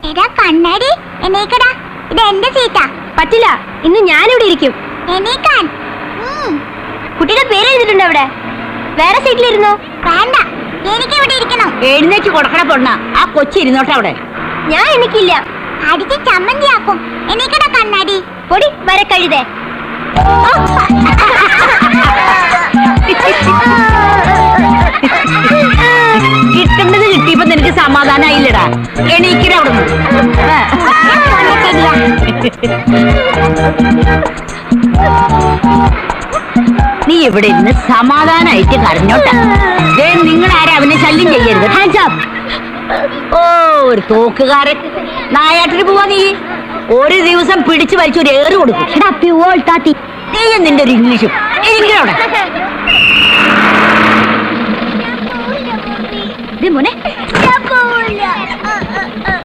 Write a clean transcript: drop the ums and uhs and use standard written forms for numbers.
എടാ കണ്ണാടി എണീക്കടാ, ഇത് എന്റെ സീറ്റാ. പറ്റില്ല, ഇന്ന് ഞാനിവിടെ ഇരിക്കും. എണീക്കാൻ. കുട്ടിയുടെ പേര് എഴുതിട്ടുണ്ട് അവിടെ. വേറെ സീറ്റിലിരുന്നോ? വേണ്ട, എനിക്ക് ഇവിടെ ഇരിക്കണം. എഴുന്നേറ്റ് കൊടുക്കണ പൊണ്ണ, ആ കൊച്ചി ഇരുന്നോട്ടെ അവിടെ. ഞാൻ എനിക്കില്ല, അടിച്ച് ചമ്മന്തിയാക്കും. എണീക്കടാ കണ്ണാടി. പൊടി വരെ കഴുതേ. കിട്ടേണ്ടത് കിട്ടിയപ്പോ നിനക്ക് സമാധാനായില്ലടാ. എണീക്കട അവിടെ. നീ ഇവിടെ ഇരുന്ന് സമാധാനായിട്ട് കരഞ്ഞോട്ടെ. നിങ്ങൾ ആരും അവനെ ശല്യം ചെയ്യരുത്. Hands up. ഓ, ഒരു തോക്കുകാരൻ. നായാട്ടിന് പോവാ നീ. ഒരു ദിവസം പിടിച്ചു വലിച്ചു ഒരു ഏറ് കൊടുക്കും. നീയും നിന്റെ ഒരു ഇംഗ്ലീഷും. എനിക്കവിടെ മോനെ